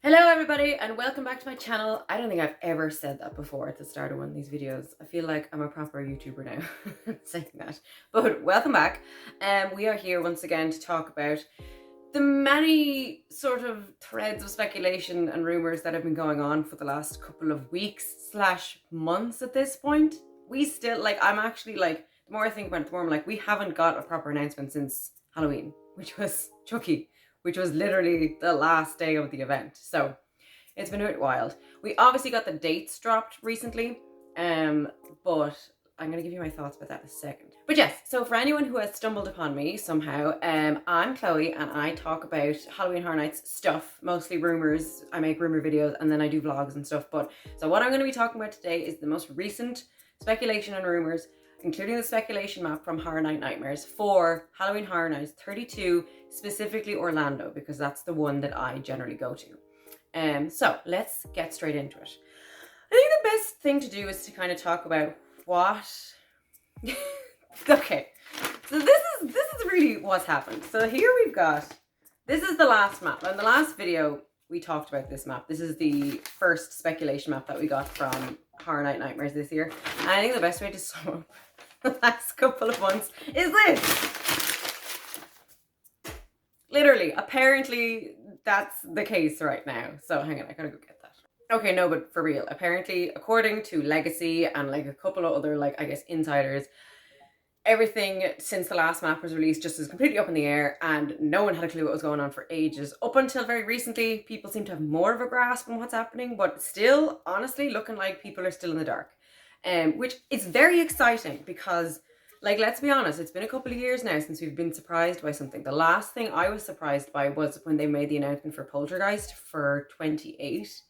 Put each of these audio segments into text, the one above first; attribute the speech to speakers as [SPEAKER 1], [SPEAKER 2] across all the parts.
[SPEAKER 1] Hello everybody and welcome back to my channel. I don't think I've ever said that before at the start of one of these videos. I feel like I'm a proper YouTuber now saying that. But welcome back. We are here once again to talk about the many sort of threads of speculation and rumours that have been going on for the last couple of weeks / months at this point. We still, I'm actually the more I think about it, the more I'm like, we haven't got a proper announcement since Halloween, which was Chucky, which was literally the last day of the event. So it's been a bit wild. We obviously got the dates dropped recently, but I'm going to give you my thoughts about that in a second. But yes, so for anyone who has stumbled upon me somehow, I'm Chloe and I talk about Halloween Horror Nights stuff, mostly rumours. I make rumour videos and then I do vlogs and stuff. So what I'm going to be talking about today is the most recent speculation and rumours, including the speculation map from Horror Night Nightmares for Halloween Horror Nights 32, specifically Orlando, because that's the one that I generally go to. So let's get straight into it. I think the best thing to do is to kind of talk about what... Okay, so this is really what's happened. So here we've got, this is the last map. In the last video, we talked about this map. This is the first speculation map that we got from Horror Night Nightmares this year. And I think the best way to sum up the last couple of months is this. Literally, apparently that's the case right now. So hang on, I gotta go get that. Okay, no, but for real, apparently, according to Legacy and like a couple of other, I guess, insiders, everything since the last map was released just is completely up in the air and no one had a clue what was going on for ages. Up until very recently, people seem to have more of a grasp on what's happening, but still, honestly, looking like people are still in the dark. Which is very exciting because, let's be honest, it's been a couple of years now since we've been surprised by something. The last thing I was surprised by was when they made the announcement for Poltergeist for 28.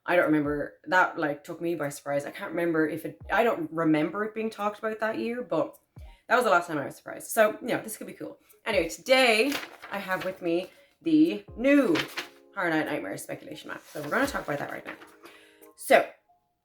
[SPEAKER 1] I don't remember, that took me by surprise. I can't remember I don't remember it being talked about that year, but that was the last time I was surprised. So, this could be cool. Anyway, today I have with me the new Horror Night Nightmares speculation map. So we're going to talk about that right now. So,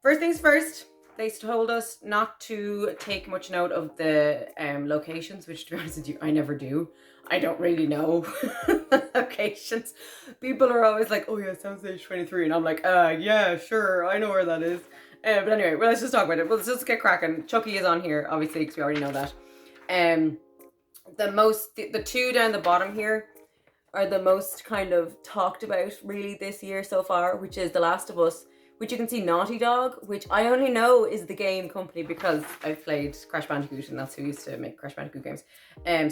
[SPEAKER 1] first things first, they told us not to take much note of the locations, which, to be honest with you, I never do. I don't really know the locations. People are always like, oh yeah, Soundstage 23. And I'm like, yeah, sure, I know where that is. But anyway, let's just talk about it. Let's just get cracking. Chucky is on here, obviously, because we already know that. The two down the bottom here are the most kind of talked about really this year so far, which is The Last of Us, which you can see Naughty Dog, which I only know is the game company because I've played Crash Bandicoot and that's who used to make Crash Bandicoot games.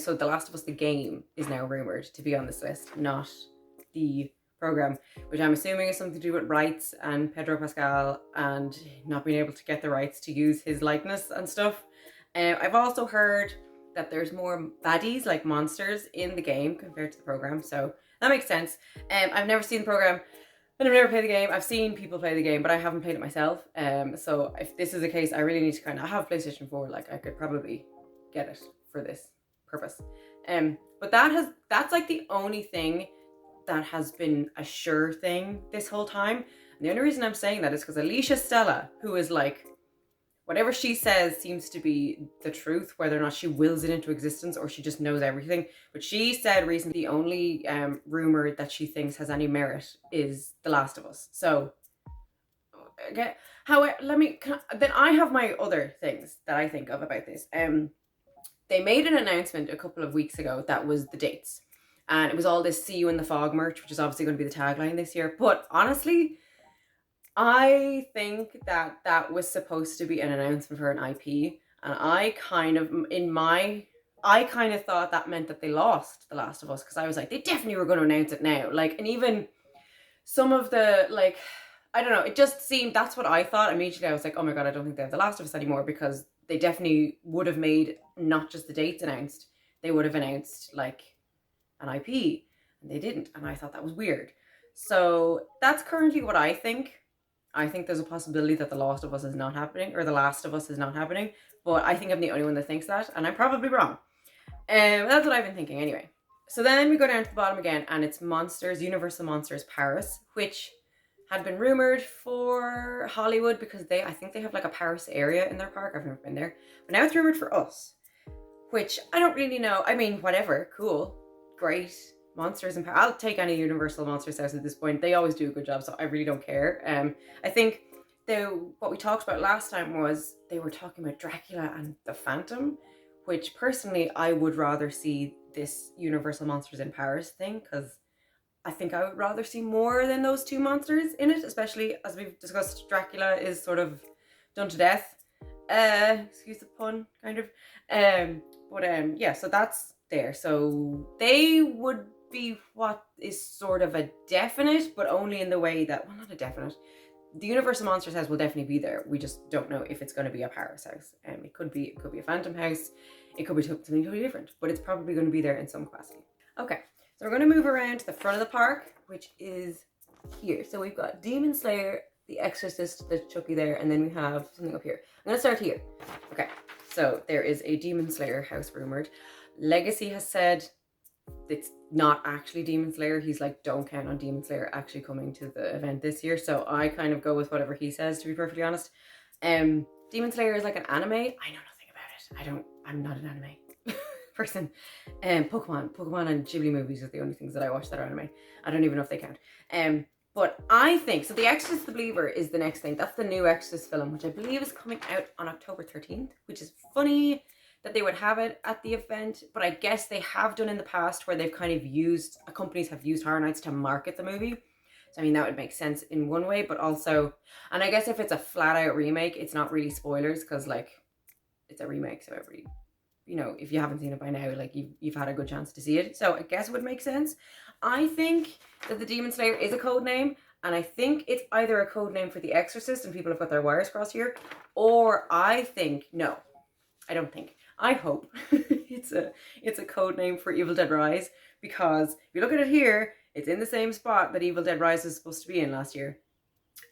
[SPEAKER 1] So The Last of Us, the game, is now rumoured to be on this list, not the program, which I'm assuming is something to do with rights and Pedro Pascal and not being able to get the rights to use his likeness and stuff. I've also heard that there's more baddies, like monsters, in the game compared to the program, so that makes sense. I've never seen the program and I've never played the game. I've seen people play the game, but I haven't played it myself. So if this is the case, I really need to I have PlayStation 4, I could probably get it for this purpose. But that's like the only thing that has been a sure thing this whole time. And the only reason I'm saying that is because Alicia Stella, who is whatever she says seems to be the truth, whether or not she wills it into existence or she just knows everything. But she said recently the only rumor that she thinks has any merit is The Last of Us. So, okay. However, then I have my other things that I think of about this. They made an announcement a couple of weeks ago that was the dates. And it was all this "See You in the Fog" merch, which is obviously going to be the tagline this year. But honestly, I think that was supposed to be an announcement for an IP, and I kind of thought that meant that they lost The Last of Us, because I was like, they definitely were going to announce it now. And even some of the, I don't know, it just seemed, that's what I thought. Immediately I was like, oh my god, I don't think they have The Last of Us anymore, because they definitely would have made not just the dates announced, they would have announced an IP, and they didn't, and I thought that was weird. So that's currently what I think. I think there's a possibility that The Last of Us is not happening, or The Last of Us is not happening, but I think I'm the only one that thinks that, and I'm probably wrong. That's what I've been thinking anyway. So then we go down to the bottom again, and it's Universal Monsters Paris, which had been rumoured for Hollywood because I think they have a Paris area in their park. I've never been there. But now it's rumoured for us, which I don't really know. I mean, whatever, cool, great. Monsters in Paris. I'll take any Universal Monsters house at this point. They always do a good job, so I really don't care. I think what we talked about last time was they were talking about Dracula and the Phantom, which personally I would rather see this Universal Monsters in Paris thing, because I think I would rather see more than those two monsters in it, especially as we've discussed, Dracula is sort of done to death. Excuse the pun, kind of. Yeah, so that's there. So they would be what is sort of a definite, but only in the way that, well, not a definite. The Universal Monsters house will definitely be there. We just don't know if it's going to be a Paris house. It could be a Phantom house. It could be something totally different, but it's probably going to be there in some capacity. Okay, so we're going to move around to the front of the park, which is here. So we've got Demon Slayer, The Exorcist, the Chucky there, and then we have something up here. I'm going to start here. Okay, so there is a Demon Slayer house rumored. Legacy has said it's not actually Demon Slayer. He's like, don't count on Demon Slayer actually coming to the event this year. So I kind of go with whatever he says, to be perfectly honest. Demon Slayer is like an anime. I know nothing about it. I'm not an anime person. Pokemon and Ghibli movies are the only things that I watch that are anime. I don't even know if they count. But I think, so The Exorcist the Believer is the next thing. That's the new Exorcist film, which I believe is coming out on October 13th, which is funny that they would have it at the event, but I guess they have done in the past where they've kind of used, companies have used Horror Nights to market the movie. So I mean, that would make sense in one way, but also, and I guess if it's a flat out remake, it's not really spoilers, because like, it's a remake, so if you haven't seen it by now, like you've had a good chance to see it. So I guess it would make sense. I think that the Demon Slayer is a code name, and I think it's either a code name for The Exorcist and people have got their wires crossed here, or I hope it's a code name for Evil Dead Rise, because if you look at it here, it's in the same spot that Evil Dead Rise was supposed to be in last year.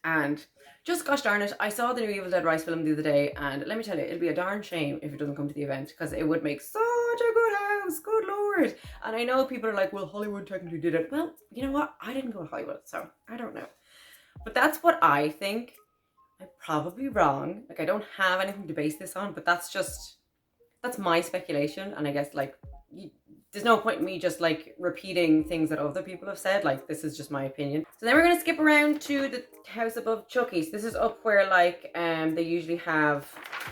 [SPEAKER 1] And just gosh darn it, I saw the new Evil Dead Rise film the other day, and let me tell you, it'll be a darn shame if it doesn't come to the event, because it would make such a good house, good lord. And I know people are like, well, Hollywood technically did it. Well, you know what? I didn't go to Hollywood, so I don't know. But that's what I think. I'm probably wrong. Like, I don't have anything to base this on, but that's my speculation. And I guess like there's no point in me just like repeating things that other people have said. Like, this is just my opinion. So then we're going to skip around to the house above Chucky's. This is up where like they usually have,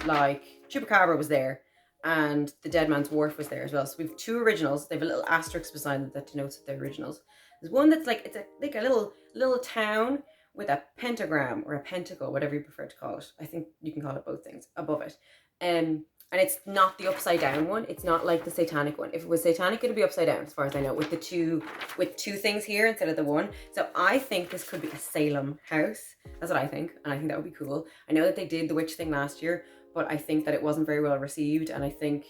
[SPEAKER 1] like, Chupacabra was there and the Dead Man's Wharf was there as well. So we have two originals. They have a little asterisk beside them that denotes that they're originals. There's one that's like, it's like a little town with a pentagram or a pentacle, whatever you prefer to call it. I think you can call it both things above it. And it's not the upside down one. It's not like the satanic one. If it was satanic, it'd be upside down, as far as I know, with two things here instead of the one. So I think this could be a Salem house. That's what I think, and I think that would be cool. I know that they did the witch thing last year, but I think that it wasn't very well received, and I think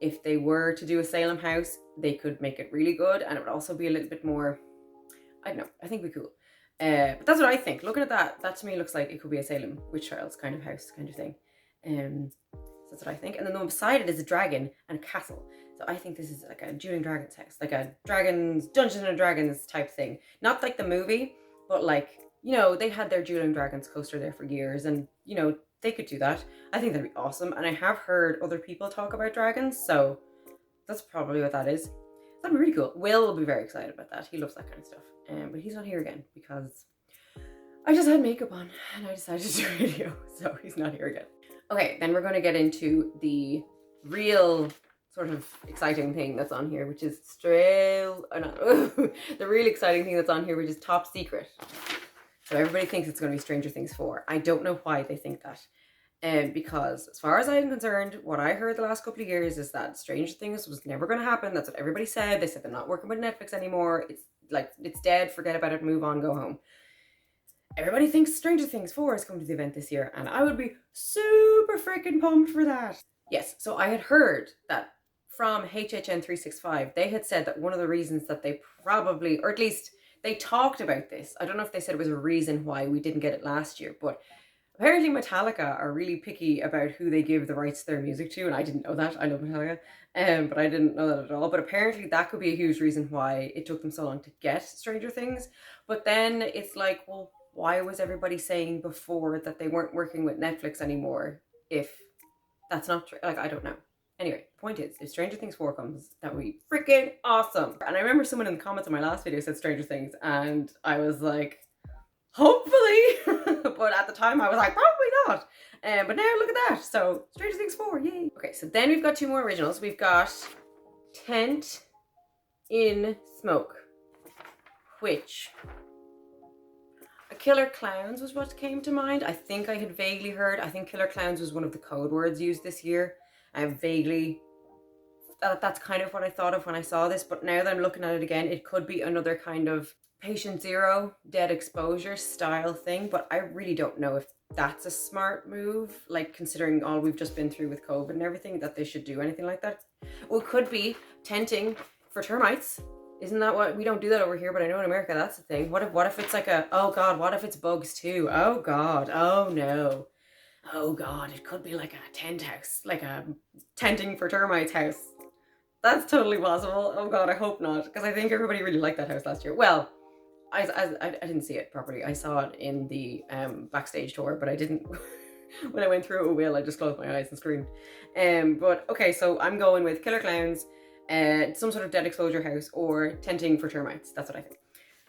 [SPEAKER 1] if they were to do a Salem house, they could make it really good, and it would also be a little bit more, I don't know, I think it'd be cool. But that's what I think. Looking at that to me looks like it could be a Salem witch trials kind of house, kind of thing. So that's what I think. And then the one beside it is a dragon and a castle. So I think this is like a Dueling Dragons house, like a Dungeons and Dragons type thing. Not like the movie, but like, they had their Dueling Dragons coaster there for years, and they could do that. I think that'd be awesome. And I have heard other people talk about dragons, so that's probably what that is. That'd be really cool. Will be very excited about that. He loves that kind of stuff. But he's not here again because I just had makeup on and I decided to do a video, so he's not here again. Okay, then we're going to get into the real sort of exciting thing that's on here, which is the really exciting thing that's on here, which is top secret. So everybody thinks it's going to be Stranger Things 4. I don't know why they think that. Because as far as I'm concerned, what I heard the last couple of years is that Stranger Things was never going to happen. That's what everybody said. They said they're not working with Netflix anymore. It's dead. Forget about it. Move on. Go home. Everybody thinks Stranger Things 4 is coming to the event this year, and I would be super freaking pumped for that. Yes, so I had heard that from HHN32, they had said that one of the reasons that they probably, or at least they talked about this, I don't know if they said it was a reason why we didn't get it last year, but apparently Metallica are really picky about who they give the rights to their music to, and I didn't know that. I love Metallica, but I didn't know that at all. But apparently that could be a huge reason why it took them so long to get Stranger Things. But then it's like, well, why was everybody saying before that they weren't working with Netflix anymore if that's not true? Like, I don't know. Anyway, the point is, if Stranger Things 4 comes, that would be freaking awesome. And I remember someone in the comments on my last video said Stranger Things, and I was like, hopefully. But at the time I was like, probably not. But now look at that. So Stranger Things 4, yay. Okay, so then we've got two more originals. We've got Tent in Smoke, which Killer Clowns was what came to mind. I think I had vaguely heard. I think Killer Clowns was one of the code words used this year. I vaguely, that's kind of what I thought of when I saw this, but now that I'm looking at it again, it could be another kind of Patient Zero, dead exposure style thing, but I really don't know if that's a smart move, like considering all we've just been through with COVID and everything, that they should do anything like that. Well, it could be tenting for termites. Isn't that what, we don't do that over here, but I know in America that's the thing. What if it's like a, oh God, what if it's bugs too? Oh God, oh no. Oh God, it could be like a tent house, like a tenting for termites house. That's totally possible. Oh God, I hope not, because I think everybody really liked that house last year. Well, I didn't see it properly. I saw it in the backstage tour, but I didn't, when I went through it, I just closed my eyes and screamed. But okay, so I'm going with Killer Clowns, some sort of dead exposure house, or tenting for termites. That's what I think.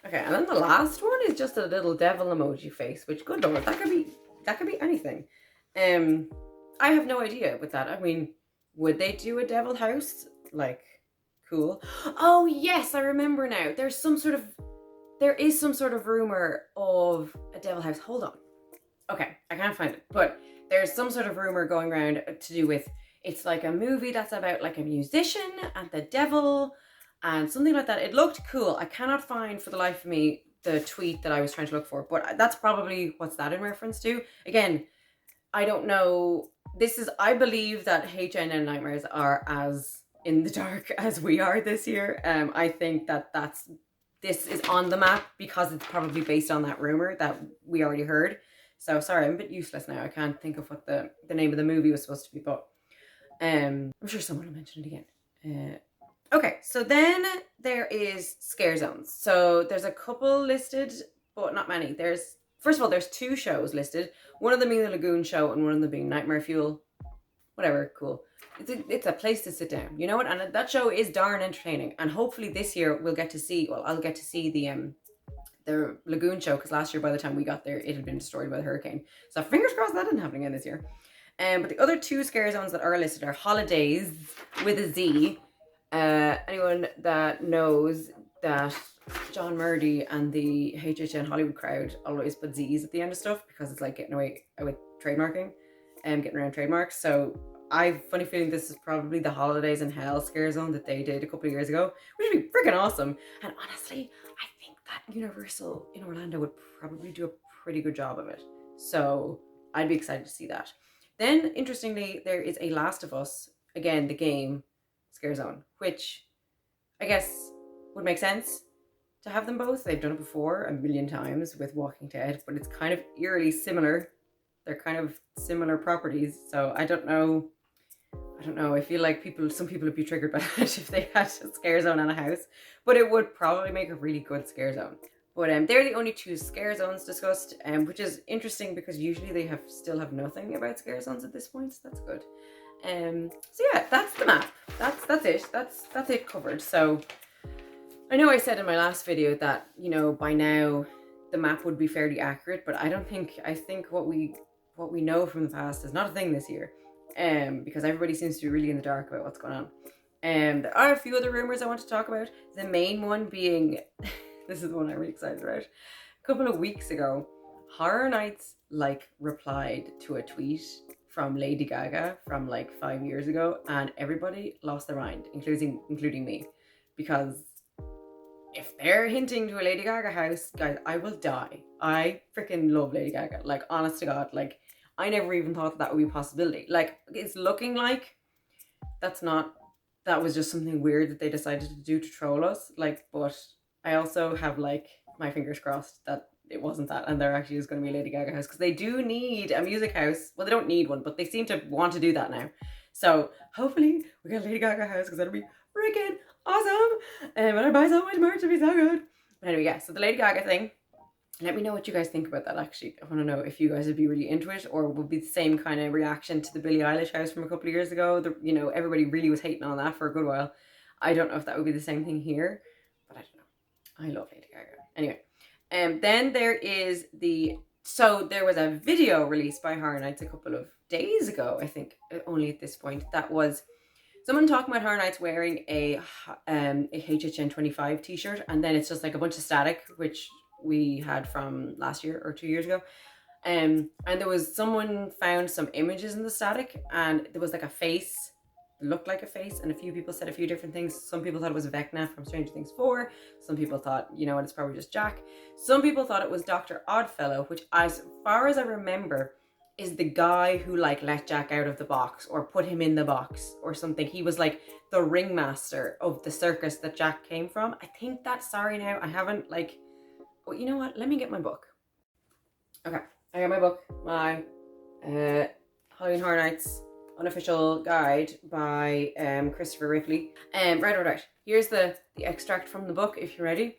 [SPEAKER 1] Okay, and then the last one is just a little devil emoji face, which, good Lord, that could be anything. I have no idea with that. I mean, would they do a devil house? Like, cool. Oh yes, I remember now. There is some sort of rumor of a devil house. Hold on. Okay, I can't find it, but there's some sort of rumor going around to do with, it's like a movie that's about like a musician and the devil and something like that. It looked cool. I cannot find for the life of me the tweet that I was trying to look for, but that's probably what's that in reference to. Again, I don't know. I believe that HHN nightmares are as in the dark as we are this year. I think that this is on the map because it's probably based on that rumor that we already heard. So sorry, I'm a bit useless now. I can't think of what the name of the movie was supposed to be, but I'm sure someone will mention it again. Okay, so then there is scare zones. So there's a couple listed, but not many. First of all, there's two shows listed. One of them being the Lagoon Show and one of them being Nightmare Fuel. Whatever, cool. It's a place to sit down, you know what? And that show is darn entertaining. And hopefully this year we'll get to see, I'll get to see the Lagoon Show, because last year by the time we got there, it had been destroyed by the hurricane. So fingers crossed that didn't happen again this year. But the other two scare zones that are listed are Holidays with a Z. Anyone that knows that John Murdy and the HHN Hollywood crowd always put Z's at the end of stuff because it's like getting away with trademarking and getting around trademarks. So I have a funny feeling this is probably the Holidays in Hell scare zone that they did a couple of years ago, which would be freaking awesome. And honestly, I think that Universal in Orlando would probably do a pretty good job of it. So I'd be excited to see that. Then, interestingly, there is a Last of Us, again, the game scare zone, which I guess would make sense to have them both. They've done it before a million times with Walking Dead, but it's kind of eerily similar. They're kind of similar properties, so I don't know. I feel like some people would be triggered by that if they had a scare zone and a house, but it would probably make a really good scare zone. But they're the only two scare zones discussed, which is interesting because usually they still have nothing about scare zones at this point, so that's good. So yeah, that's the map. That's it. That's it covered. So I know I said in my last video that, you know, by now the map would be fairly accurate, but I think what we know from the past is not a thing this year. Because everybody seems to be really in the dark about what's going on. There are a few other rumors I want to talk about. The main one being, this is the one I'm really excited about. A couple of weeks ago, Horror Nights replied to a tweet from Lady Gaga from 5 years ago, and everybody lost their mind, including me, because if they're hinting to a Lady Gaga house, guys, I will die. I freaking love Lady Gaga. Honest to God, I never even thought that would be a possibility. It's looking like that was just something weird that they decided to do to troll us. But I also have my fingers crossed that it wasn't that, and there actually is going to be a Lady Gaga house, because they do need a music house. Well, they don't need one, but they seem to want to do that now. So hopefully we get a Lady Gaga house, because that'll be freaking awesome. And when I buy so much merch, it'll be so good. But anyway, yeah, so the Lady Gaga thing. Let me know what you guys think about that, actually. I want to know if you guys would be really into it, or would be the same kind of reaction to the Billie Eilish house from a couple of years ago. You know, everybody really was hating on that for a good while. I don't know if that would be the same thing here, but I don't know. I love Lady Gaga. Anyway, then there is there was a video released by Horror Nights a couple of days ago, I think, only at this point, that was someone talking about Horror Nights wearing a HHN25 t-shirt, and then it's just like a bunch of static, which we had from last year or 2 years ago. And there was someone found some images in the static, and there was like a face, looked like a face, and a few people said a few different things. Some people thought it was Vecna from Stranger Things 4. Some people thought, you know what, it's probably just Jack. Some people thought it was Dr. Oddfellow, which, as far as I remember, is the guy who like let Jack out of the box or put him in the box or something. He was like the ringmaster of the circus that Jack came from. I think that's, sorry now, I haven't like, oh, you know what, let me get my book. Okay, I got my book, my Halloween Horror Nights unofficial guide by Christopher Ripley. Right. Here's the extract from the book, if you're ready.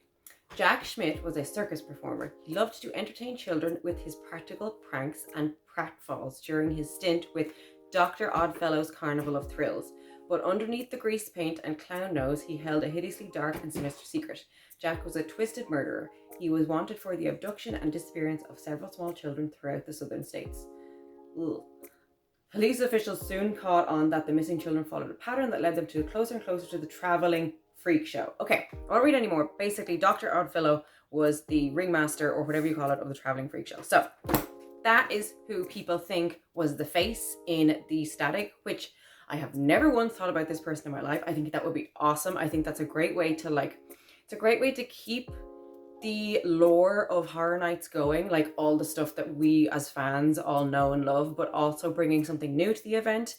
[SPEAKER 1] Jack Schmidt was a circus performer. He loved to entertain children with his practical pranks and pratfalls during his stint with Dr. Oddfellow's Carnival of Thrills. But underneath the grease paint and clown nose, he held a hideously dark and sinister secret. Jack was a twisted murderer. He was wanted for the abduction and disappearance of several small children throughout the southern states. Ugh. Police officials soon caught on that the missing children followed a pattern that led them to closer and closer to the traveling freak show. Okay, I won't read anymore. Basically, Dr. Oddfellow was the ringmaster, or whatever you call it, of the traveling freak show. So that is who people think was the face in the static, which I have never once thought about this person in my life. I think that would be awesome. I think that's a great way to it's a great way to keep the lore of Horror Nights going, like all the stuff that we as fans all know and love, but also bringing something new to the event,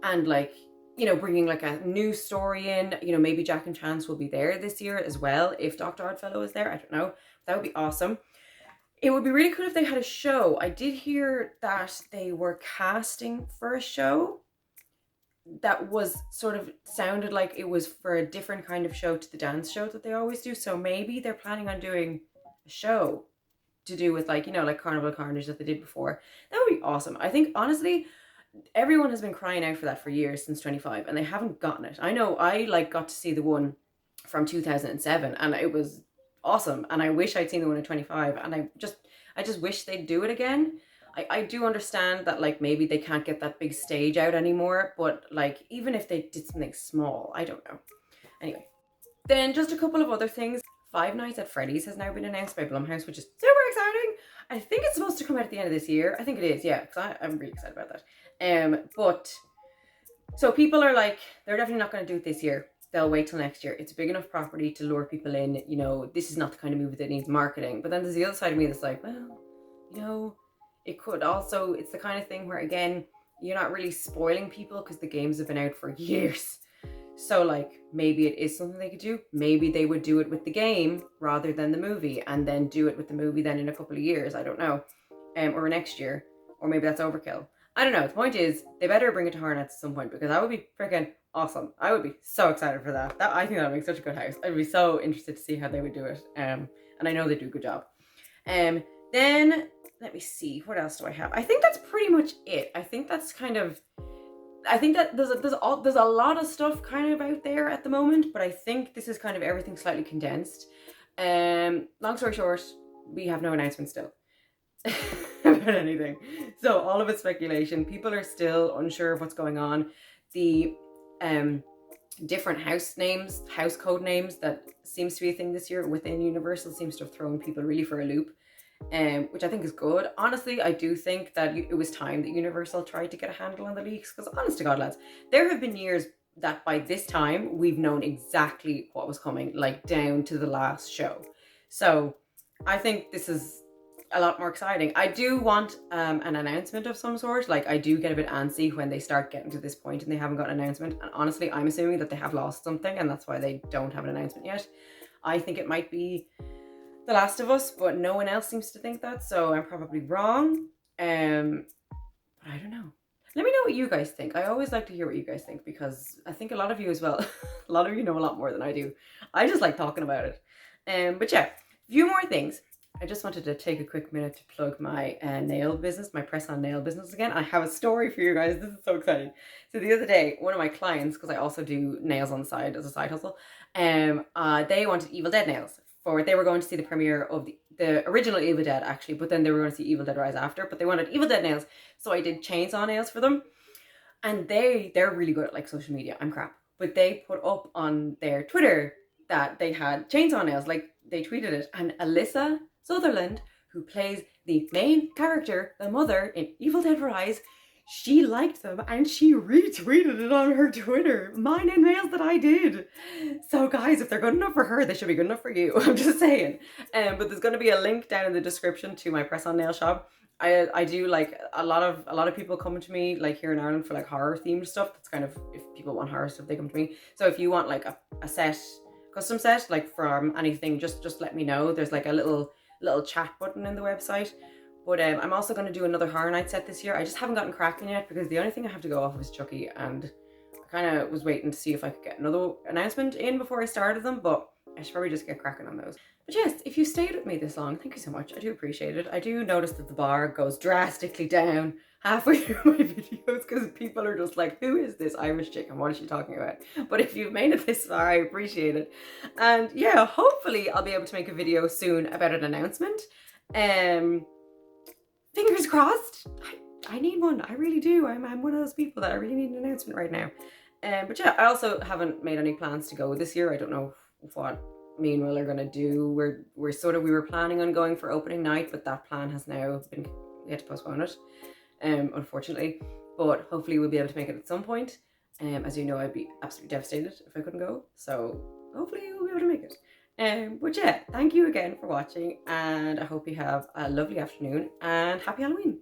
[SPEAKER 1] and like, you know, bringing like a new story in. You know, maybe Jack and Chance will be there this year as well if Dr. Oddfellow is there. I don't know. That would be awesome. It would be really cool if they had a show. I did hear that they were casting for a show that was sort of sounded like it was for a different kind of show to the dance show that they always do. So maybe they're planning on doing a show to do with, like, you know, like Carnival Carnage that they did before. That would be awesome. I think, honestly, everyone has been crying out for that for years, since 25, and they haven't gotten it. I know I like got to see the one from 2007 and it was awesome, and I wish I'd seen the one at 25, and I just wish they'd do it again. I do understand that, like, maybe they can't get that big stage out anymore, but like, even if they did something small, I don't know. Anyway, then just a couple of other things. Five Nights at Freddy's has now been announced by Blumhouse, which is super exciting. I think it's supposed to come out at the end of this year. I think it is, yeah, because I'm really excited about that. But so people are like, they're definitely not going to do it this year. They'll wait till next year. It's a big enough property to lure people in. You know, this is not the kind of movie that needs marketing. But then there's the other side of me that's like, well, you know, it could also, it's the kind of thing where, again, you're not really spoiling people because the games have been out for years. So, like, maybe it is something they could do. Maybe they would do it with the game rather than the movie, and then do it with the movie then in a couple of years. I don't know. Or next year. Or maybe that's overkill. I don't know. The point is, they better bring it to Horror Nights at some point, because that would be freaking awesome. I would be so excited for that. I think that would make such a good house. I'd be so interested to see how they would do it. And I know they do a good job. Then, let me see. What else do I have? I think that's pretty much it. I think that's kind of... I think that there's a lot of stuff kind of out there at the moment, but I think this is kind of everything slightly condensed. Long story short, we have no announcement still about anything. So all of it's speculation. People are still unsure of what's going on. The different house code names that seems to be a thing this year within Universal seems to have thrown people really for a loop. Which I think is good. Honestly, I do think that it was time that Universal tried to get a handle on the leaks, because honest to God, lads, there have been years that by this time we've known exactly what was coming, like down to the last show. So I think this is a lot more exciting. I do want an announcement of some sort. Like, I do get a bit antsy when they start getting to this point and they haven't got an announcement. And honestly, I'm assuming that they have lost something and that's why they don't have an announcement yet. I think it might be The Last of Us, but no one else seems to think that, so I'm probably wrong. But I don't know. Let me know what you guys think. I always like to hear what you guys think, because I think a lot of you as well, a lot of you know a lot more than I do. I just like talking about it. But yeah, a few more things. I just wanted to take a quick minute to plug my nail business, my press-on nail business again. I have a story for you guys. This is so exciting. So the other day, one of my clients, because I also do nails on the side as a side hustle, they wanted Evil Dead nails. They were going to see the premiere of the original Evil Dead, actually, but then they were going to see Evil Dead Rise after, but they wanted Evil Dead nails. So I did chainsaw nails for them. And they're really good at like social media. I'm crap. But they put up on their Twitter that they had chainsaw nails. Like they tweeted it. And Alyssa Sutherland, who plays the main character, the mother in Evil Dead Rise, she liked them and she retweeted it on her Twitter. Mine and nails that I did. So guys, if they're good enough for her, they should be good enough for you. I'm just saying. But there's going to be a link down in the description to my press-on nail shop. I do like a lot of people come to me like here in Ireland for like horror themed stuff. That's kind of, if people want horror stuff, they come to me. So if you want like a custom set like from anything, just let me know. There's like a little chat button in the website. But I'm also going to do another horror night set this year. I just haven't gotten cracking yet because the only thing I have to go off of is Chucky, and I kind of was waiting to see if I could get another announcement in before I started them, but I should probably just get cracking on those. But yes, if you stayed with me this long, thank you so much. I do appreciate it. I do notice that the bar goes drastically down halfway through my videos because people are just like, who is this Irish chick and what is she talking about? But if you've made it this far, I appreciate it. And yeah, hopefully I'll be able to make a video soon about an announcement. Fingers crossed. I need one. I really do. I'm one of those people that I really need an announcement right now. But yeah, I also haven't made any plans to go this year. I don't know what me and Will are gonna do. We were planning on going for opening night, but that plan has now been, we had to postpone it, unfortunately. But hopefully we'll be able to make it at some point. As you know, I'd be absolutely devastated if I couldn't go. So hopefully we'll be able to make it. But yeah, thank you again for watching, and I hope you have a lovely afternoon and happy Halloween.